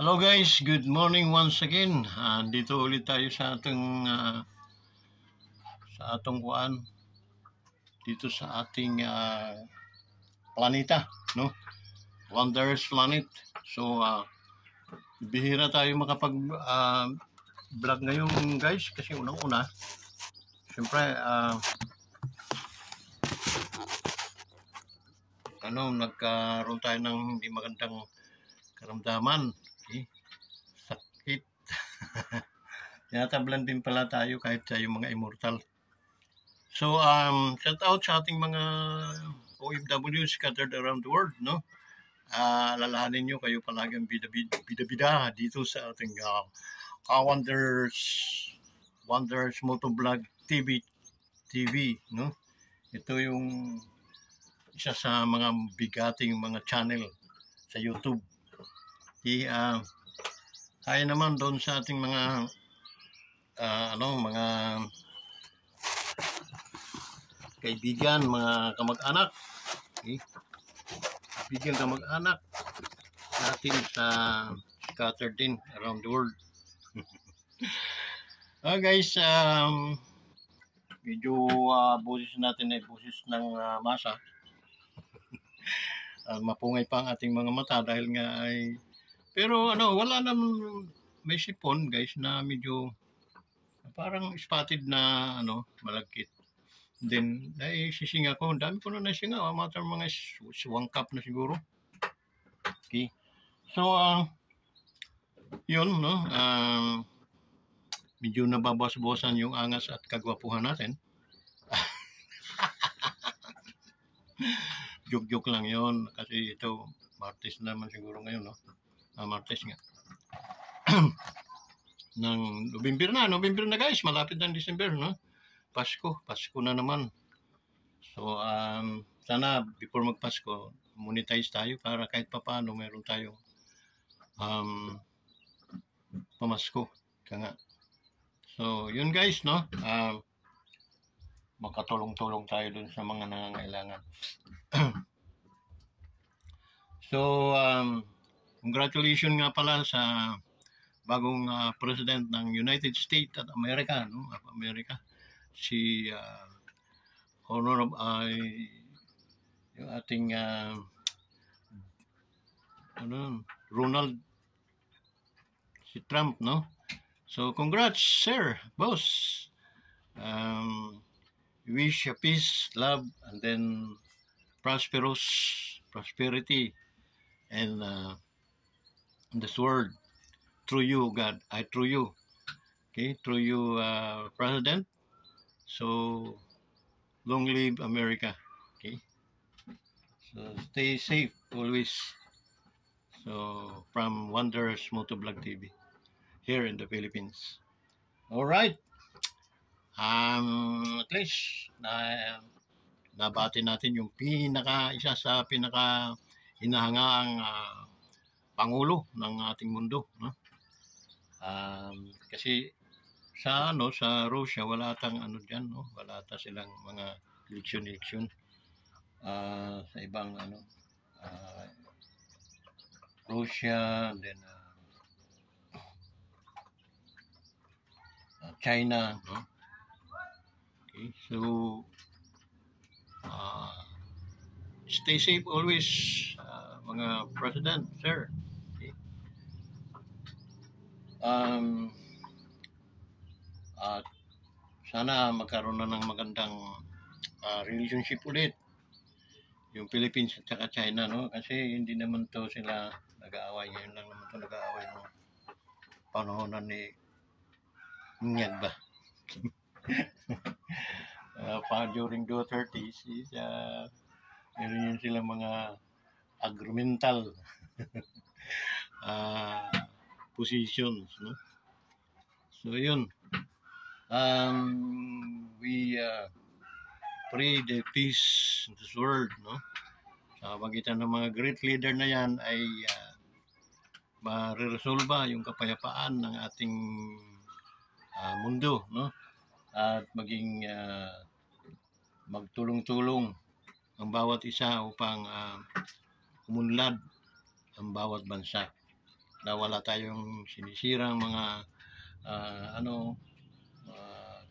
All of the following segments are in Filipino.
Hello guys, good morning once again. Dito ulit tayo sa atong kuan dito sa ating planeta, no? Wondrous planet. So bihira tayo makapag vlog ngayon guys kasi unang-una, syempre nagkaroon tayo ng hindi magandang karamdaman, okay? Sakit. Tinatablan din pala tayo kahit tayo mga immortal. So, shout out sa ating mga OFWs scattered around the world, no? Alalahanin nyo kayo palagi ang bida-bida dito sa ating Wonders Motovlog TV, no? Ito yung isa sa mga bigating mga channel sa YouTube. Kaya naman doon sa ating mga mga kaibigan, mga kamag-anak, okay? Kaibigan, kamag-anak natin sa scattered din around the world. Guys, medyo boses natin ay boses ng masa. Mapungay pa ang ating mga mata dahil nga ay pero wala naman, may sipon guys na medyo parang spotted na malagkit. Then sisinga ko, dami ko na nasinga, mga suwangkap na siguro. Okay. So yun, no, medyo nababas-bawasan yung angas at kagwapuhan natin. Joke lang yon kasi ito Martes naman siguro ngayon, no? Martes nga. ng November na guys, malapit ng December, no? Pasko na naman. So sana before magpasko monetize tayo para kahit papaano meron tayong pamasko nga. So yun guys, no, makatulong-tulong tayo dun sa mga nangangailangan. So congratulations nga pala sa bagong president ng United States at America, no? America, si Honorable yung ating Ronald si Trump, no? So congrats sir, boss. Wish you peace, love, and then prosperity and in this world through you, God. Through you, okay, through you, President. So long live America, okay. So stay safe always. So from Wonders Motovlog TV here in the Philippines. All right. At least nabati natin yung isa sa pinaka hinahangaang pangulo ng ating mundo, no? Kasi sa Russia wala tang diyan, no? Wala ta silang mga election sa ibang Russia, and then China, no? Okay, so stay safe always, mga president, sir. Okay. Sana magkaroon na ng magandang relationship ulit yung Philippines at saka China, no? Kasi hindi naman to sila nag-aaway. Ngayon lang naman to nag-aaway ng panahonan ni Nyag ba? During Duterte, meron yun sila mga agremental positions, no? So yun, we pray the peace in this world, no? Sa magitan ng mga great leader na yan ay mariresolba yung kapayapaan ng ating mundo, no? At maging magtulong-tulong ang bawat isa upang umunlad ang bawat bansa. na wala tayong sinisirang mga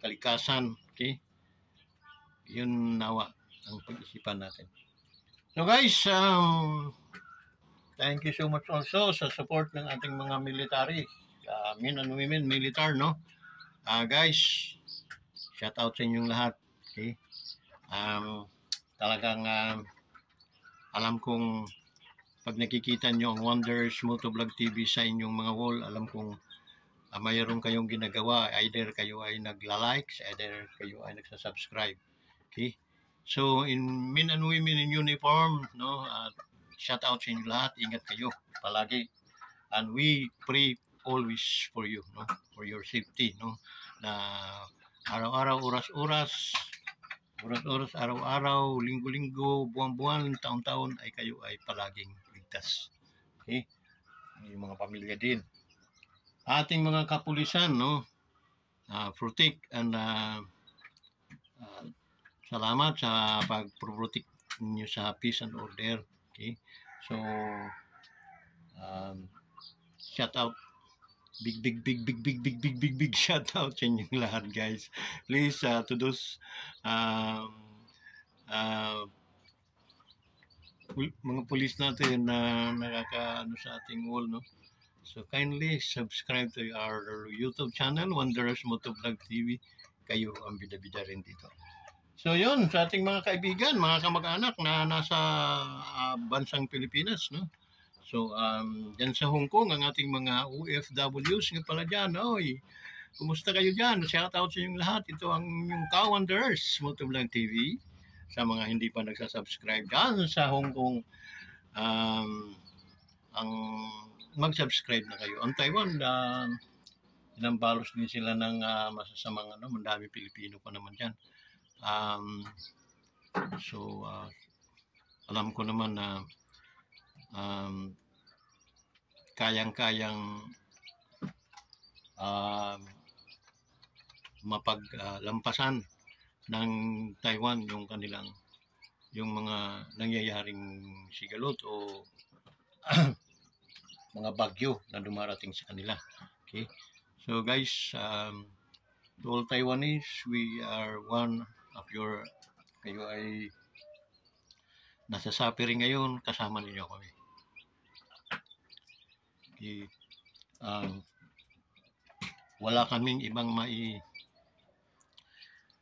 kalikasan. Okay? Yun nawa ang pag-isipan natin. So guys, thank you so much also sa support ng ating mga military, men and women, militar, no? Guys, shout out sa inyong lahat. Okay? Talagang alam kong pag nakikita nyo ang Wonders Motovlog TV sa inyong mga wall, alam kong mayroon kayong ginagawa. Either kayo ay nagla-likes, either kayo ay nagsasubscribe. Okay? So, in men and women in uniform, no, shout out sa inyo lahat. Ingat kayo palagi. And we pray always for you, no, for your safety, no, na araw-araw, oras-oras, araw-araw, linggo-linggo, buwan-buwan, taon-taon ay kayo ay palaging ligtas. Okay? Yung mga pamilya din. Ating mga kapulisan, no, protect and salamat sa pag-protect niyo sa peace and order. Okay? So, shout out. Big shout out sa inyong lahat, guys. Please, to those mga pulis natin na nakakaano sa ating wall, no? So, kindly subscribe to our YouTube channel, Wonders Motovlog TV. Kayo ang bida-bida rin dito. So yun, sa ating mga kaibigan, mga kamag-anak na nasa bansang Pilipinas, no? So, dyan sa Hong Kong, ang ating mga OFWs nga pala dyan, oy, kumusta kayo dyan? Shout out sa inyong lahat. Ito ang yung Wonders Motovlog TV. Sa mga hindi pa nagsasubscribe dyan sa Hong Kong, ang mag-subscribe na kayo. Ang Taiwan, inambalos din sila ng masasamang, mandami Pilipino pa naman dyan. So, alam ko naman na kayang-kayang mapaglampasan ng Taiwan yung mga nangyayaring sigalot o mga bagyo na dumarating sa kanila. Okay? So guys, to all Taiwanese, we are one of your, kayo ay nasa suffering ngayon, kasama ninyo kami. Okay. Wala kaming ibang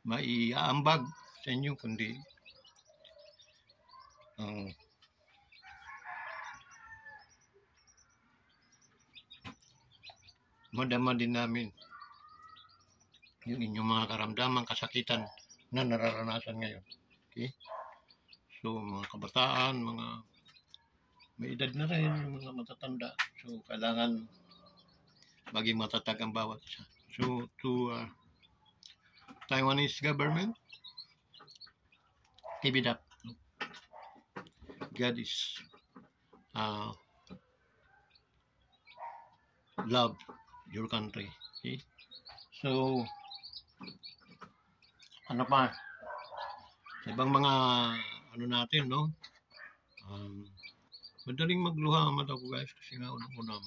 maiaambag sa inyo kundi madama din namin yung inyong mga karamdaman, kasakitan na nararanasan ngayon. Okay? So, mga kabataan, mga may edad na rin, mga matatanda. So, kailangan maging matatag ang bawat isa. So, to Taiwanese government, keep it up. God is love your country. Okay? So, ano pa? Sa ibang mga natin, no? Madaling magluha ang mata ko, guys, kasi nga unang-una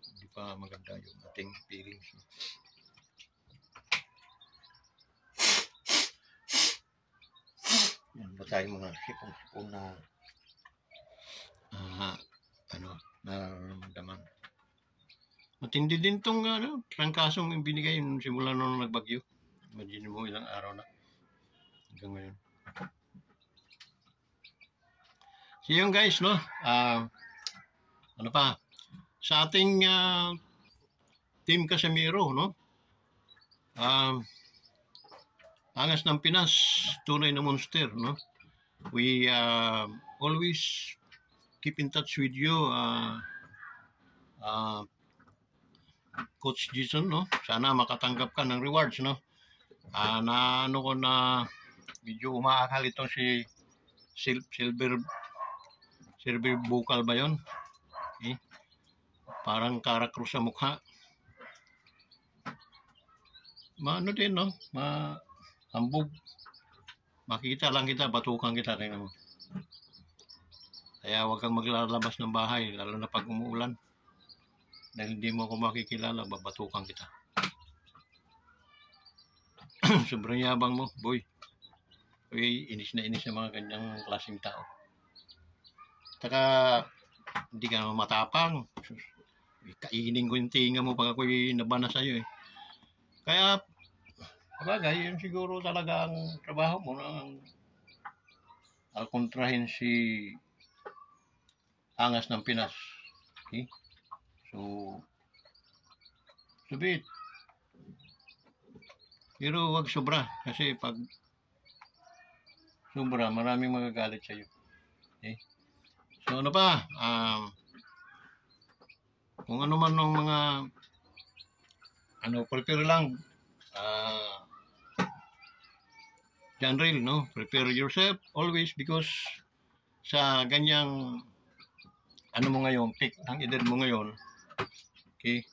hindi pa maganda yung ating feelings. Yan ba tayong mga sipon-sipon na nararamdaman. Matindi din itong trangkasong yung binigay yung simula nung nagbagyo. Imagine mo ilang araw na hanggang ngayon. So yun guys, no? Ano pa? Sa ating Team Casimiro, no? Angas ng Pinas, tunay na monster, no? We always keep in touch with you, Coach Jason, no? Sana makatanggap ka ng rewards, no? Na ano ko na medyo umaakal itong si Silver Bukal ba yun? Okay. Parang Karakrus sa mukha. Ano din, no? Hambog. Makita lang kita, batukan kita rin mo. Kaya huwag kang maglalabas ng bahay, lalo na pag umuulan. Dahil hindi mo ako makikilala, babatukan kita. Sobrang yabang mo, boy. Uy, inis na inis yung mga ganyang klaseng tao. Saka, hindi ka naman matapang. Kainin ko yung tinga mo pag ako'y nabana sa'yo eh. Kaya, sabagay, yun siguro talaga ang trabaho mo na kontrahin si Angas ng Pinas. Okay? So, subit. Pero wag sobra kasi pag sobra, maraming magagalit sa'yo. Okay? So, ano pa? Kung ano man ng mga prepare lang. Janril, no? Prepare yourself always because sa ganyang mo ngayon, peak ang edad mo ngayon, okay,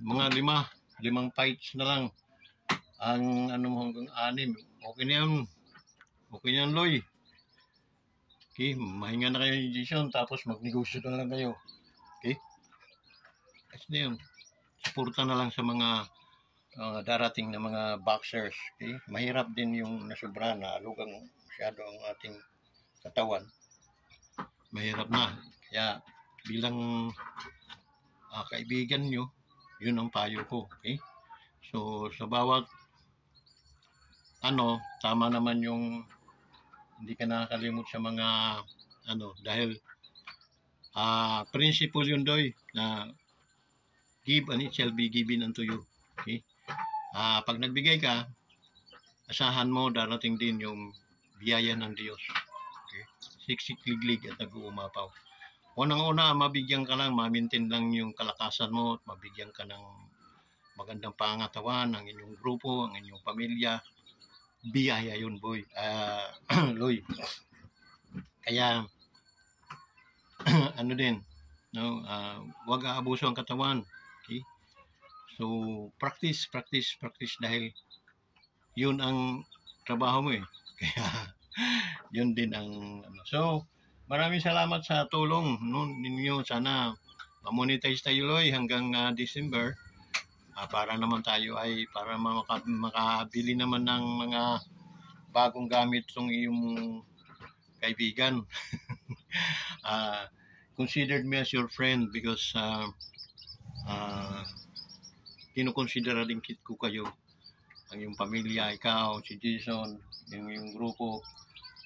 mga limang fights na lang ang mo hanggang 6, okay na yan, Loy. Okay, mahinga na kayo ni Jason, tapos magnegosyo na lang kayo, okay, kasi na yun, suporta na lang sa mga darating na mga boxers, okay, mahirap din yung nasobra na alugang masyado ang ating katawan, mahirap na. Kaya bilang kaibigan nyo, yun ang payo ko. Okay? So sa bawat tama naman yung hindi ka nakakalimot sa mga dahil principle yun, Doy, na give and it shall be given unto you. Okay? Pag nagbigay ka, asahan mo darating din yung biyaya ng Diyos. Okay? Siksik-liglig at nag-uumapaw. Unang-una, mabigyan ka lang, ma-maintain lang yung kalakasan mo, at mabigyan ka ng magandang pangatawan, ang inyong grupo, ang inyong pamilya. Biyaya yun, boy. Loy. Kaya, wag aabuso ang katawan. Okay? So, practice dahil yun ang trabaho mo eh. Kaya, yun din ang So, maraming salamat sa tulong ninyo. Sana ma-monetize tayo, Loy, hanggang December. Para naman tayo ay para makabili naman ng mga bagong gamit itong iyong kaibigan. Considered me as your friend because kinukonsidera din ko kayo. Ang iyong pamilya, ikaw, si Jason, yung grupo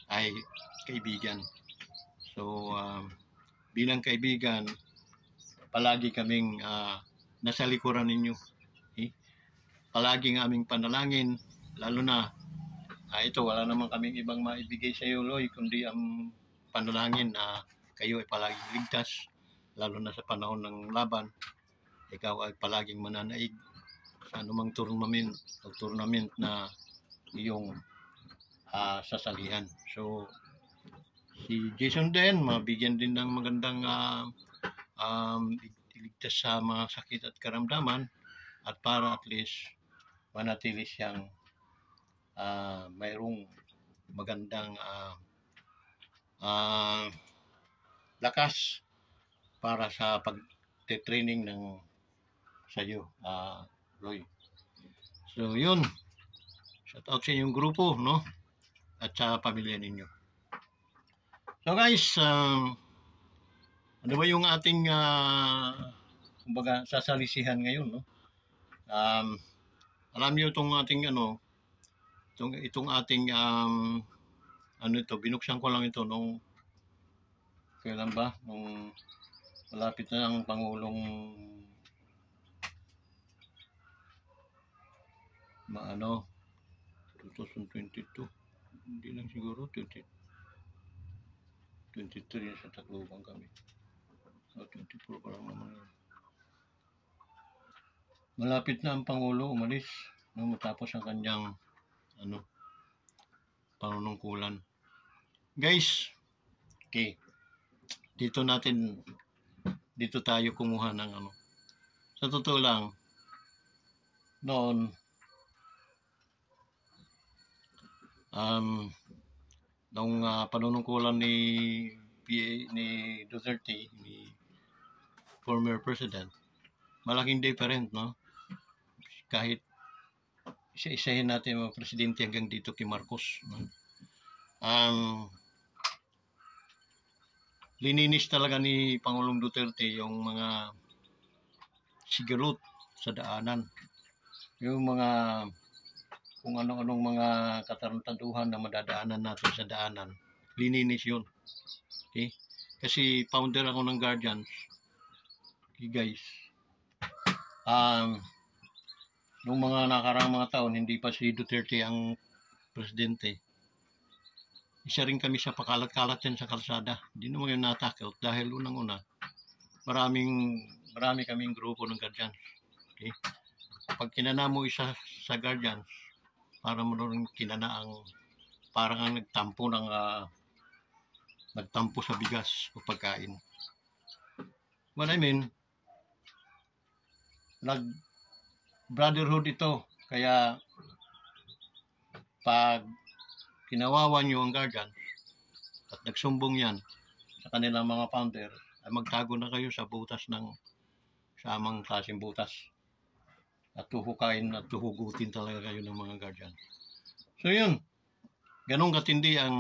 ay kaibigan. So, bilang kaibigan, palagi kaming nasa likuran ninyo. Okay? Palagi ng aming panalangin, lalo na, ito, wala naman kaming ibang maibigay sa iyo, Loy, kundi ang panalangin na kayo ay palaging ligtas, lalo na sa panahon ng laban. Ikaw ay palaging mananaig sa anumang tournament na iyong sasalihan. So, si Jason din, mabigyan din ng magandang iligtas sa mga sakit at karamdaman at para at least manatili siyang mayroong magandang lakas para sa pag-training ng sa'yo, Loy. So, yun. Shout out sa inyong grupo, no? At sa pamilya ninyo. So, guys, ano ba yung ating kumbaga sasalisihan ngayon, no? Alam niyo itong ating itong ating binuksan ko lang ito nung kailan ba? Nung malapit na ang Pangulong 2022. Hindi lang siguro 2023 sa Tacloban kami. 24 pa lang naman yun. Malapit na ang Pangulo umalis matapos ang kanyang panunungkulan. Guys, okay. Dito tayo kumuha ng Sa totoo lang, noon, nung panunungkulan ni Duterte, ni former president, malaking different, no? Kahit isa-isahin natin mga presidente hanggang dito kay Marcos, no? Lininis talaga ni Pangulong Duterte yung mga sigalot sa daanan. Yung mga kung ano-anong mga katarantaduhan na madadaanan natin sa daanan, lininis yun. Okay? Kasi founder ako ng Guardians. Okay, guys. Noong mga nakaraang mga taon, hindi pa si Duterte ang presidente. Isa rin kami sa pakalat-kalat yan sa kalsada. Hindi naman yung natakot dahil unang-una, marami kaming grupo ng Guardians. Okay? Pag kinana mo isa sa Guardians, para mo rin kinana ang parang ang nagtampo sa bigas o pagkain. What I mean, brotherhood ito. Kaya pag kinawawa nyo ang Guardian at nagsumbong yan sa kanilang mga founder, ay magtago na kayo sa butas ng samang klaseng butas at tuhukain at tuhugutin talaga kayo ng mga Guardian. So yun, ganun katindi ang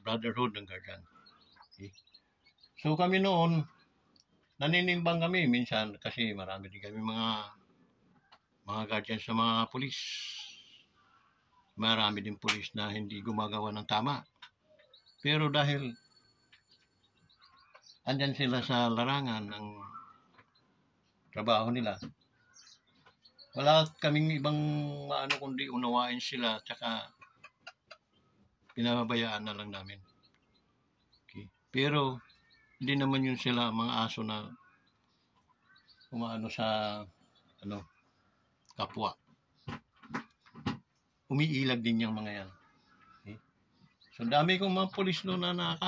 brotherhood ng Guardian. Okay. So kami noon, naninimbang kami minsan kasi marami din kami mga Guardian sa mga pulis. Marami din pulis na hindi gumagawa ng tama. Pero dahil andyan sila sa larangan ng trabaho nila, wala kaming ibang maano kundi unawain sila, tsaka pinababayaan na lang namin. Okay. Pero hindi naman yun sila mga aso na umaano sa kapwa. Umiilag din yung mga yan. Okay? So dami kong mga pulis noon na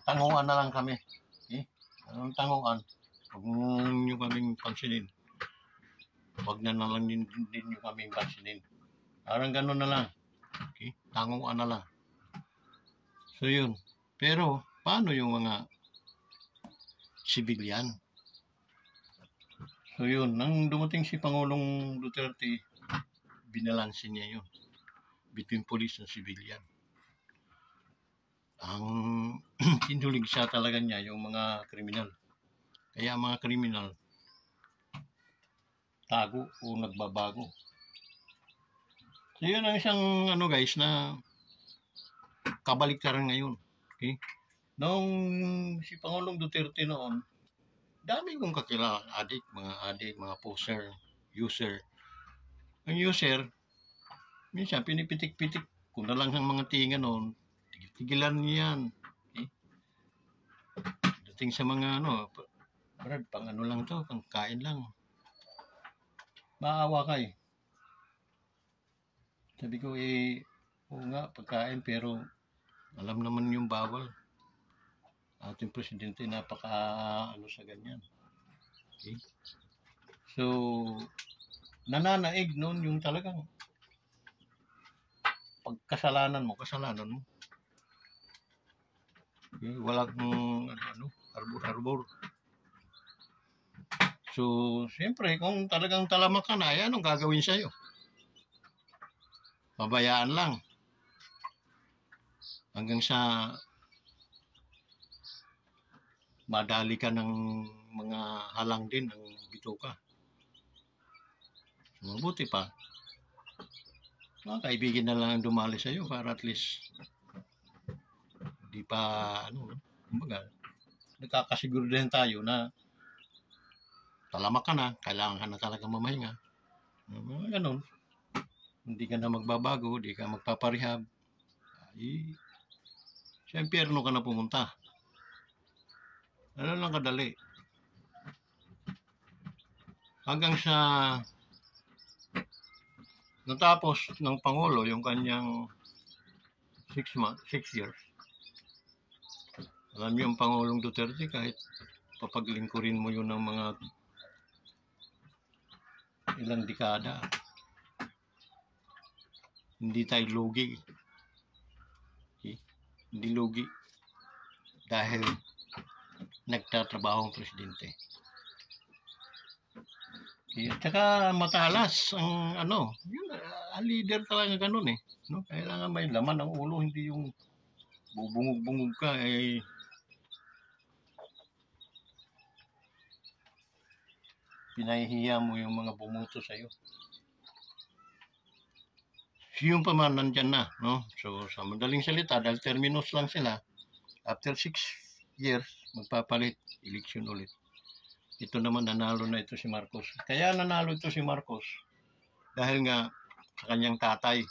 tanguan na lang kami. Okay? Anong tanguan? Huwag nyo kaming pansinin. Huwag na lang din nyo kaming pansinin. Parang gano'n na lang. Okay? Tanguan na lang. So yun. Pero paano yung mga civilian? So yun, nang dumating si Pangulong Duterte, binalansin niya yun between police and civilian. Ang tinulig siya talaga niya yung mga kriminal. Kaya mga kriminal, tago o nagbabago. So yun ang isang guys na kabaliktaran ngayon. Okay? Nung si Pangulong Duterte noon, dami kong kakilala, mga poser, user. Ang user, minsan pinipitik-pitik ko na lang ang mga tinga noon, tigilan niyan. Okay? Dating sa mga Brad, pang lang to, pang kain lang. Maawa ka eh. Sabi ko oo nga, pagkain, pero alam naman yung bawal. Ating presidente napaka sa ganyan. Okay? So nananaig noon yung talagang pagkasalanan mo. Okay? Walang arbor. So siyempre kung talagang talamak ka na, anong gagawin sa'yo? Pabayaan lang hanggang sa madali ka ng mga halang din ng bituka. Mabuti pa, mga kaibigan na lang ang dumali sa iyo para at least di pa kumbaga nagkakasiguro din tayo na talamak ka na, kailangan ka na talaga mamahinga. Mga ganun. Hindi ka na magbabago, hindi ka magpaparehab. Sa impyerno ka na pumunta. Ano lang kadali. Hanggang sa natapos ng Pangulo yung kanyang 6 years. Alam niyo ang Pangulong Duterte, kahit papaglingkurin mo yun ng mga ilang dekada, hindi tayo lugi. Okay? Hindi lugi. Dahil nagtatrabahong presidente. At saka matalas ang ano, yun, ang leader talaga ganun eh. No? Kailangan may laman ang ulo, hindi yung bubungog-bungog ka eh. Pinahihiya mo yung mga bumuto sa'yo. Yung pa man nandyan na, no? So, sa madaling salita, dahil terminus lang sila, after 6 years, magpapalit, election ulit. Ito naman, nanalo na ito si Marcos. Kaya nanalo ito si Marcos, dahil nga sa kanyang tatay.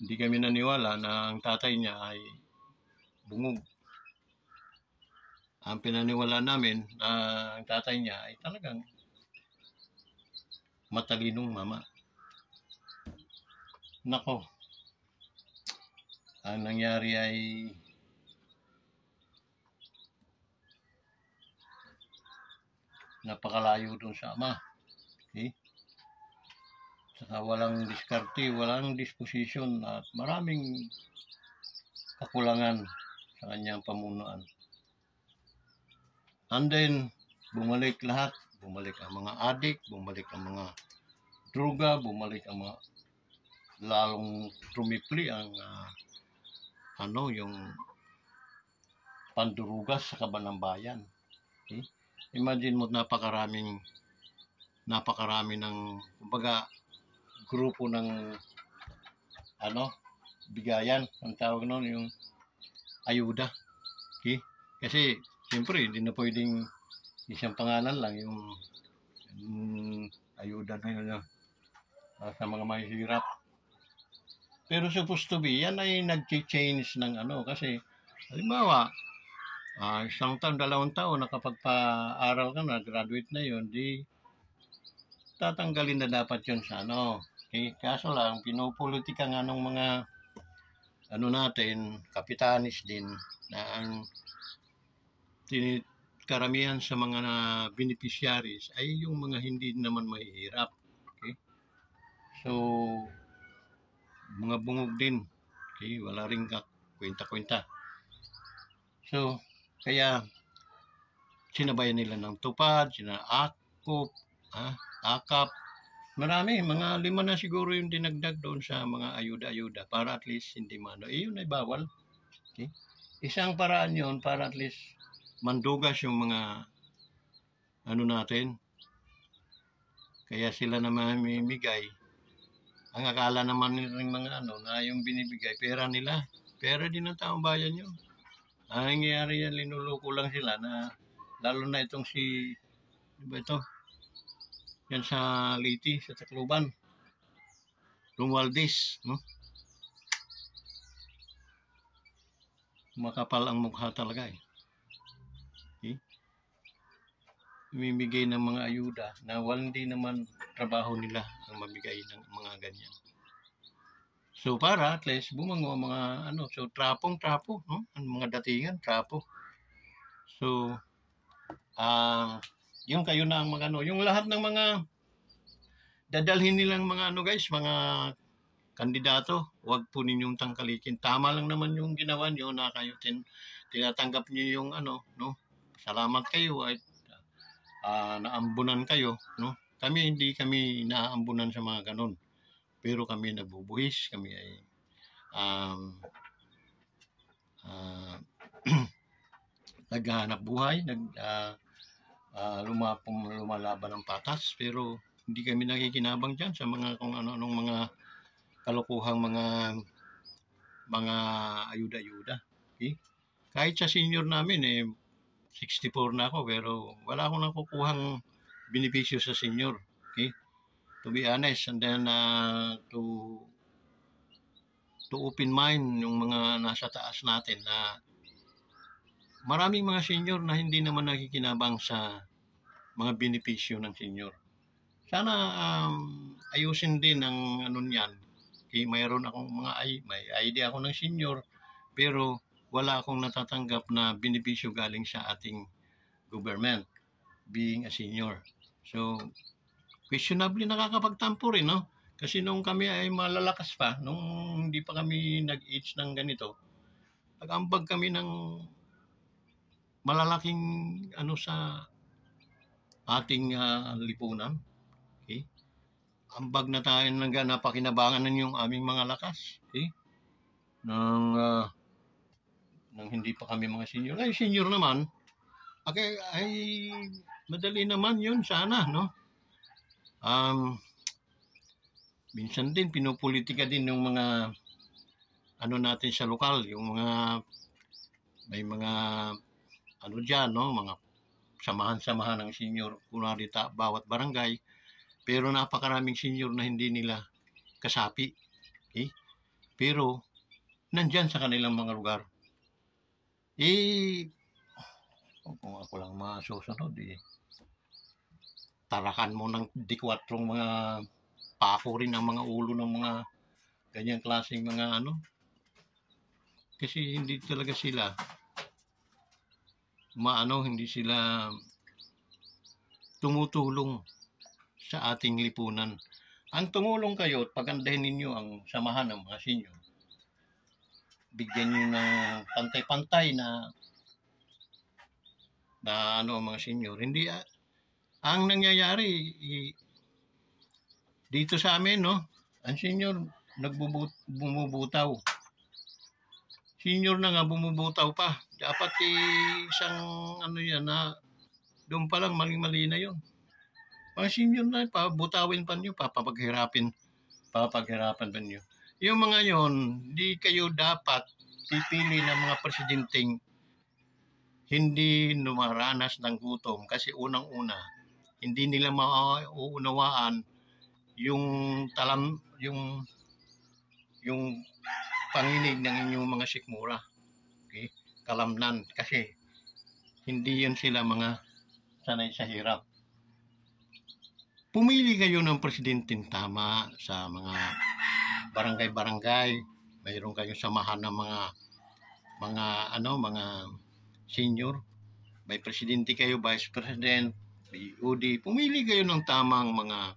Hindi kami naniwala na ang tatay niya ay bungog. Ang pinaniwala namin na ang tatay niya ay talagang matalinong mama. Nako, ang nangyari ay napakalayo dun sa ama. Okay? Saka walang diskarte, walang disposition at maraming kakulangan sa kanyang pamunuan. And then, bumalik lahat. Bumalik ang mga adik, bumalik ang mga droga, bumalik ang mga lalong trumipli ang yung pandurugas sa kaban ng bayan. Okay? Imagine mo napakarami ng kumbaga grupo ng bigayan ang tawag noon, yung ayuda. Okay? Kasi siyempre hindi na pwedeng isang pangalan lang yung ayuda na yun sa mga mahihirap. Pero supposed to be, yan ay nag-change ng kasi halimbawa, isang taon, 2 taon, nakapagpa-aral ka na, graduate na yun, di tatanggalin na dapat yun sa Okay? Kaso lang, pinupolitika nga ng mga natin, kapitanis din, na ang karamihan sa mga beneficiaries ay yung mga hindi naman mahihirap. Okay? So, mga bungog din. Okay? Wala rin kwenta-kwenta. So, kaya sinabayan nila ng tupad, akap. Marami, mga 5 na siguro yung dinagdag doon sa mga ayuda-ayuda para at least hindi yun ay bawal. Okay? Isang paraan yun para at least mandugas yung mga natin. Kaya sila naman mamimigay. Ang akala naman ng mga na yung binibigay, pera nila. Pera din ng taong bayan yun. Ang nangyayari yan, linuloko lang sila na, lalo na itong yan sa Leyte, sa Tacloban. Romualdez, no? Makapal ang mukha talaga eh. Okay? Mimigay ng mga ayuda na hindi naman trabaho nila ang mamigay ng mga ganyan. So para at least bumango ang mga so trapong-trapo, no? Ang mga datingan, trapo. So yung kayo na ang mga yung lahat ng mga dadalhin nilang mga mga kandidato, wag po ninyong tangkalikin. Tama lang naman yung ginawa niyo na kayo tinatanggap niyo yung salamat kayo at naambunan kayo, no? Hindi kami naambunan sa mga ganon. Pero kami nagbubuhis, kami ay naghahanap buhay, lumalaban ng patas, pero hindi kami nakikinabang dyan sa mga kung ano-anong mga kalukuhang mga ayuda-ayuda. Okay? Kahit sa senior namin 64 na ako, pero wala akong nakukuhang benepisyo sa senior. Okay? To be honest, and then to open mind yung mga nasa taas natin na maraming mga senior na hindi naman nakikinabang sa mga benepisyo ng senior. Sana ayusin din ang niyan. Okay, mayroon akong may ID ako ng senior, pero wala akong natatanggap na benepisyo galing sa ating government being a senior. So, questionably nakakapagtampo rin, no? Kasi nung kami ay malalakas pa, nung hindi pa kami nag-age ng ganito, nag-ambag kami ng malalaking ano sa ating lipunan. Okay? Ambag na tayo napakinabangan na yung aming mga lakas. Okay? Nang hindi pa kami mga senior. Ay, senior naman, ay madali naman yun sana, no? Minsan din, pinupolitika din yung mga ano natin sa lokal, yung mga may mga ano dyan, no? Mga samahan-samahan ng senior, kunwari bawat barangay, pero napakaraming senior na hindi nila kasapi. Okay? Pero, nandyan sa kanilang mga lugar. Kung ako lang masusunod, tarakan mo ng dikwatrong mga pako rin ang mga ulo ng mga ganyang klaseng mga ano. Kasi hindi talaga sila hindi sila tumutulong sa ating lipunan. Ang tumulong kayo at pagandahin ninyo ang samahan ng mga senior. Bigyan nyo ng pantay-pantay na ano ang mga senior. Hindi ang nangyayari dito sa amin, no? Ang senior bumubutaw. Senior na nga bumubutaw pa. Dapat isang ano yan na doon pa lang mali-mali na yun. Mga senior na, pabutawin pa nyo, papaghirapan pa nyo. Yung mga yon, di kayo dapat pipili ng mga presidenteng hindi numaranas ng gutom kasi unang-una, hindi nila mauunawaan yung panginig ng inyong mga sikmura. Okay? Kalamnan kasi hindi yun sila mga sanay sa hirap. Pumili kayo ng presidenteng tama sa mga barangay-barangay. Mayroon kayong samahan ng mga senior. May presidente kayo, vice president, BOD. Pumili kayo ng tamang mga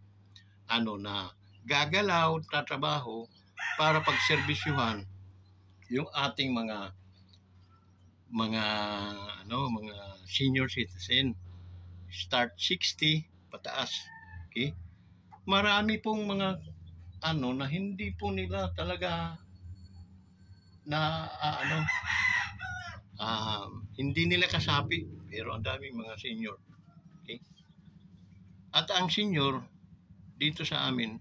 na gagalaw, tatrabaho para pagserbisyuhan yung ating mga senior citizen. Start 60 pataas. Okay? Marami pong mga na hindi po nila talaga hindi nila kasapi, pero ang daming mga senior. Okay? At ang senior dito sa amin,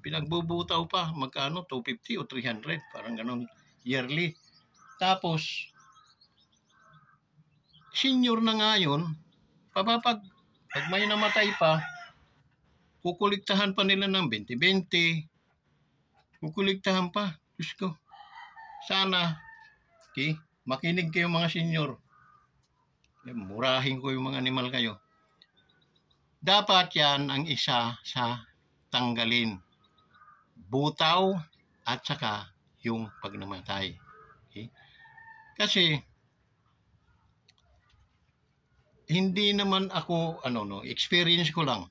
pinagbubutaw pa, magkano, 250 o 300, parang ganon, yearly. Tapos, senior na ngayon, pag may namatay pa, kukuliktahan pa nila ng 20-20, kukuliktahan pa. Diyos ko, sana, okay, makinig kayo mga senior. Murahin ko yung mga animal kayo. Dapat yan ang isa sa tanggalin. Butaw at saka yung pagnamatay. Okay? Kasi hindi naman ako experience ko lang.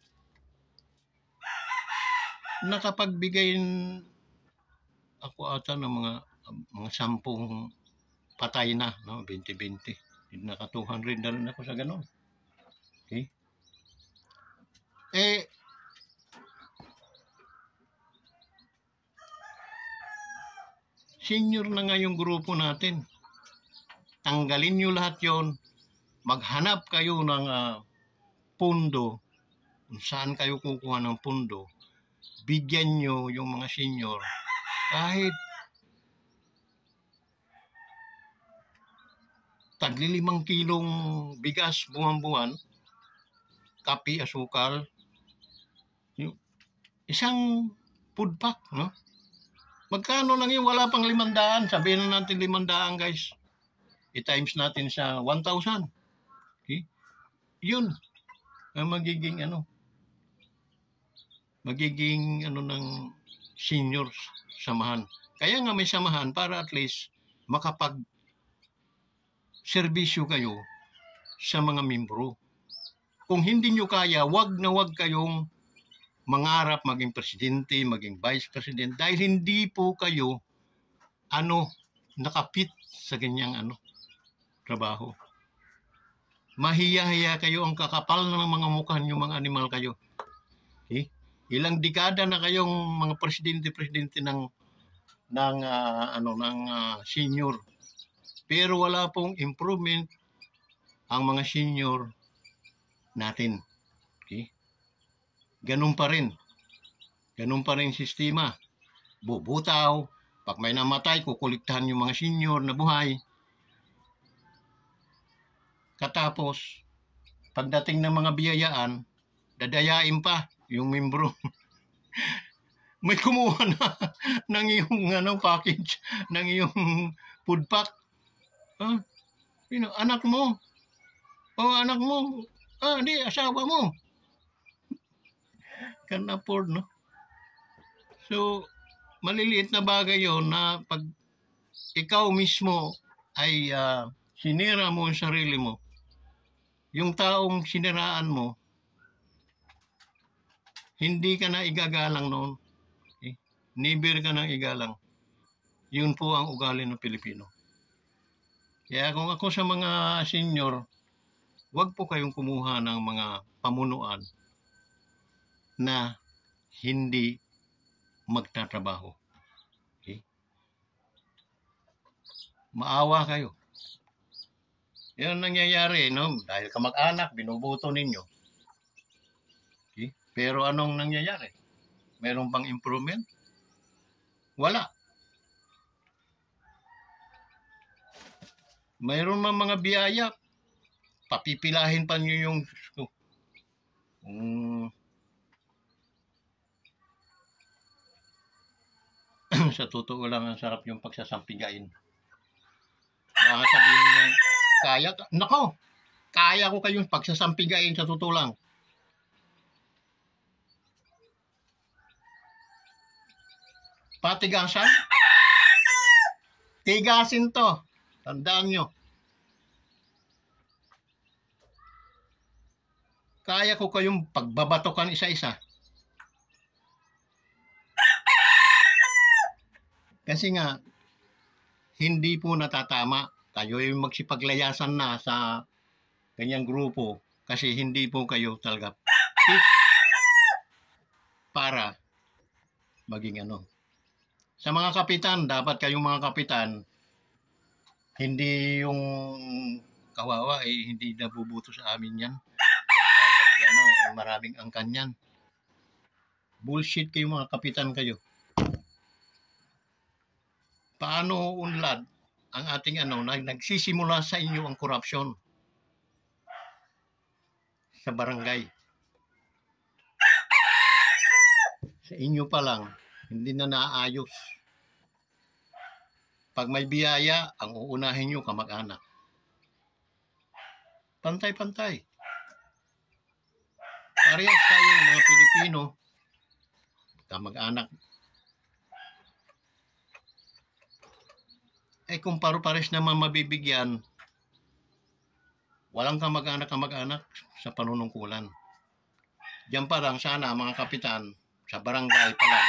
Nakapagbigay ako ata ng mga 10 patay na, 20-20. Naka 200 na rin ako sa ganon. Okay? Senior na nga yung grupo natin. Tanggalin nyo lahat yon. Maghanap kayo ng pundo. Kung saan kayo kukuha ng pundo. Bigyan nyo yung mga senior. Kahit tagli 5 kilong bigas buwan-buwan, kape, asukal, isang food pack, no? Magkano lang yun? Wala pang 500. Sabihin na natin 500, guys. I-times natin sa 1,000. Okay? Yun ang magiging ng seniors samahan. Kaya nga may samahan para at least makapag-serbisyo kayo sa mga membro. Kung hindi nyo kaya, wag na wag kayong mangarap maging presidente, maging vice president dahil hindi po kayo nakapit sa ganyang trabaho. Mahiya-hiya kayo, ang kakapal na ng mga mukha niyo, mga animal kayo. Eh? Ilang dekada na kayong mga presidente ng senior. Pero wala pong improvement ang mga senior natin. Okay? Ganun pa rin. Ganun pa rin sistema. Bubutaw. Pag may namatay, kukuliktahan yung mga senior na buhay. Katapos, pagdating ng mga biyayaan, dadayain pa yung membro. May kumuha na ng iyong package, ng iyong food pack. Anak mo. Anak mo. Di, asawa mo. Can afford, no? So, maliliit na bagay yon na pag ikaw mismo ay sinira mo ang sarili mo, yung taong siniraan mo, hindi ka na igagalang noon. Okay? Never ka na igalang. Yun po ang ugali ng Pilipino. Kaya kung ako sa mga senior, huwag po kayong kumuha ng mga pamunuan na hindi magtatrabaho. Okay? Maawa kayo. Yan nangyayari, no? Dahil kamag-anak, binubuto ninyo. Okay? Pero anong nangyayari? Meron bang improvement? Wala. Mayroon man mga biyaya, papipilahin pa nyo yung sa totoo lang, ang sarap yung pagsasampigain. Baka sabihin nyo, kaya ko kayong pagsasampigain sa totoo lang. Patigasan? Tigasin to. Tandaan nyo. Kaya ko kayong pagbabatokan isa-isa. Kasi nga, hindi po natatama. Kayo yung magsipaglayasan na sa ganyang grupo kasi hindi po kayo talaga fit para maging ano. Sa mga kapitan, dapat kayong mga kapitan, hindi yung kawawa, hindi nabubuto sa amin yan. Maraming angkan yan. Bullshit kayo mga kapitan kayo. Paano unlad ang ating nagsisimula sa inyo ang korupsyon sa barangay. Sa inyo pa lang, hindi na naayos. Pag may biyaya, ang uunahin nyo kamag-anak. Pantay-pantay. Parehas tayo mga Pilipino, kamag-anak. Kung pares naman mabibigyan, walang kamag-anak sa panunungkulan. Diyan pa lang sana mga kapitan, sa barangay pa lang,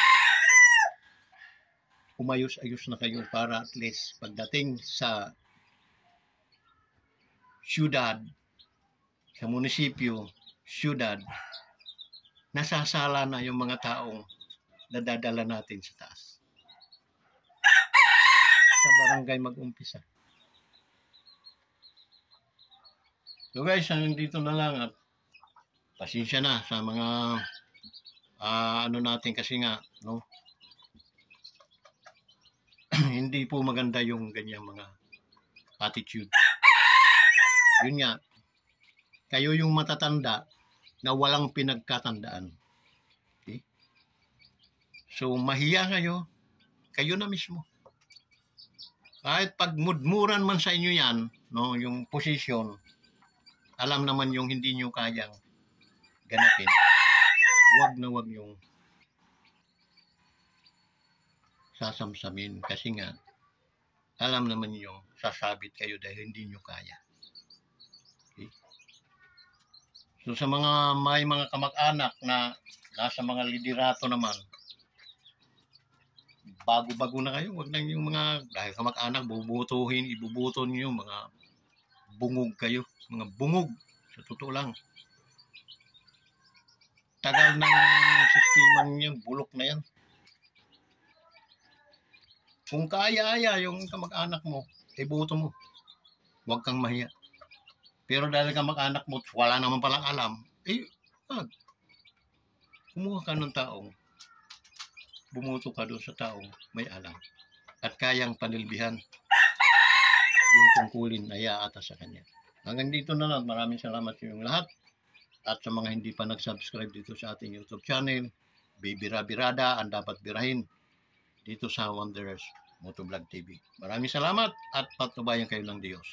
umayos-ayos na kayo para at least pagdating sa syudad, sa munisipyo, syudad, nasasala na yung mga taong nadadala natin sa taas. Sa barangay mag-umpisa. So guys, nandito na lang at pasensya na sa mga natin kasi nga, no? Hindi po maganda yung ganyang mga attitude. Yun nga, kayo yung matatanda na walang pinagkatandaan. Okay? So mahiya kayo na mismo. Kahit pagmudmuran man sa inyo yan, no, yung posisyon, alam naman yung hindi nyo kayang ganapin. Wag yung sasamsamin kasi nga alam naman yung sasabit kayo dahil hindi nyo kaya. Okay? So sa may mga kamag-anak na nasa mga liderato naman, bago-bago na kayo, wag lang yung mga dahil kamag-anak ibubuto niyo mga bungog kayo. Mga bungog. Sa totoo lang. Tagal ng sistema niyo, bulok na yan. Kung kaya-aya yung kamag-anak mo, iboto mo. Huwag kang mahiya. Pero dahil kamag-anak mo, wala naman palang alam, kumuha ka ng taong, bumoto ka doon sa taong may alam. At kayang panilbihan yung tungkulin na iaata sa kanya. Hanggang dito na lang. Maraming salamat sa inyong lahat. At sa mga hindi pa nag-subscribe dito sa ating YouTube channel, Bibira-Birada ang dapat birahin dito sa Wanderers Motovlog TV. Maraming salamat at patubayan kayo ng Diyos.